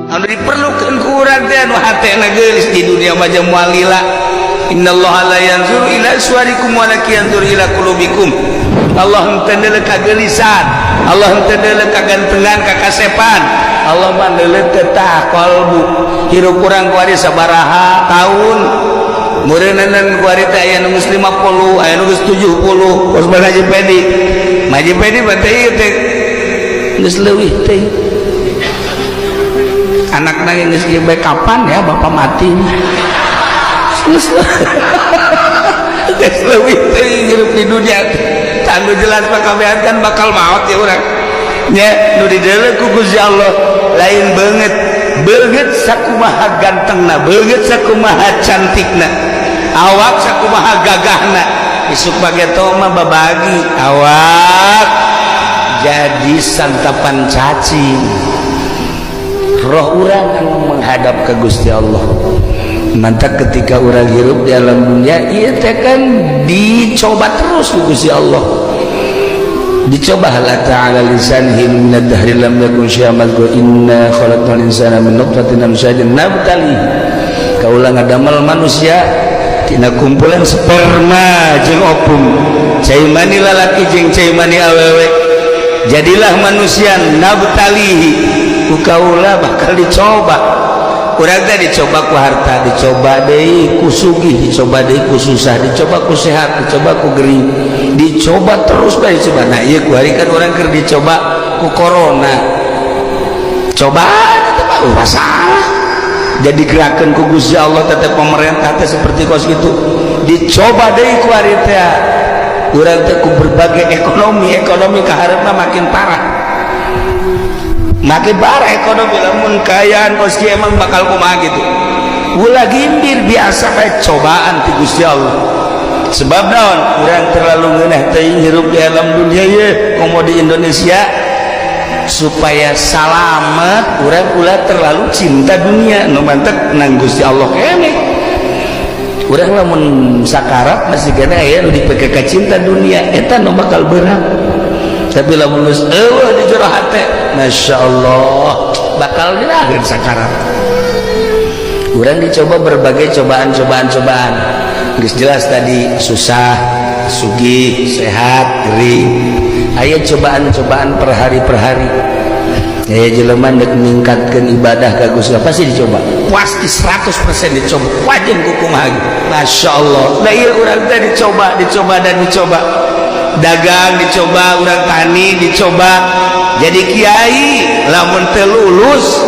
anu diperlukeun ku urang teh anu hatena geulis di dunia mah jeung moal lila. Innallaha la yanzuru ila suwarikum walakin yanzuru ila qulubikum. Allah henteu deuleu ka geelisan, Allah henteu deuleu ka gantengan, ka kasepan. Allah mah deuleu ke tah qalbu. Hirup urang ku ari sabaraha taun. Meureuneunan ku ari teh aya nu geus 50, aya nu geus 70, kos Haji Pedi. Haji Pedi teh ieu teh geus leuwih teh. Anakna geus ieu bae kapan ya bapak mati. Geus leuwih teh hirup di dunia. Anu jelas mah kabehan kan bakal maot ya urang. Nya nu dideuleu ku Gusti Allah lain beungeut sakumaha gantengna, beungeut sakumaha cantikna, awak sakumaha gagahna. Isuk bageto mah babagi awak jadi santapan cacing. Roh urang anu menghadap ke Gusti Allah. Mantap ketika urang hirup di alam dunia ieu teh kan dicoba terus ku Gusti Allah. Dicoba Allah ta'ala lisanhi min ad-dahri lam yakun syai'an madhkur inna khalaqnal insana min nutfatin amsyajin nabtali. Kaula ngadamel manusia tina kumpulan sperma jeung opung, cai mani lalaki jeung cai mani awewe. Jadilah manusia nabtalihi, ku kaula bakal dicoba. Urang teh dicoba ku harta, dicoba deui ku sugih, dicoba deui ku susah, dicoba ku sehat, dicoba ku gering, dicoba terus bae dicoba. Nah ieu ku hari kan urang keur dicoba ku corona. Cobaan eta mah masalah. Jadi gerakeun ku Gusti Allah tetep pemerintah teh seperti kos kitu. Dicoba deui ku hari teh. Urang teh ku berbagai ekonomi kaharepna makin parah. Makin parah ekonomi lamun kayaan kos kieu emang bakal kumaha gitu. Ulah gimbir biasa bae cobaan ti Gusti Allah. Sebab naon? Urang terlalu ngeunah teuing hirup di alam dunia ye komo di Indonesia supaya salamet urang ulah terlalu cinta dunia nu mantep nang Gusti Allah keneh. Urang lamun sakarat masih kena aya nu dipake ka cinta dunia eta nu bakal berat. Tapi lamun geus eueuh di jero hate, masyaallah bakal dirageun sakarat. Urang dicoba berbagai cobaan. Geus jelas tadi susah, sugih, sehat, gering. Aya cobaan per hari. Aya jelema nek ningkatkeun ibadah ka Gusti Allah pasti dicoba. Pasti 100% dicoba. Wajib kumaha gitu. Masyaallah. Da ieu urang teh dicoba. Dagang dicoba, urang tani dicoba, jadi kiai lamun teu lulus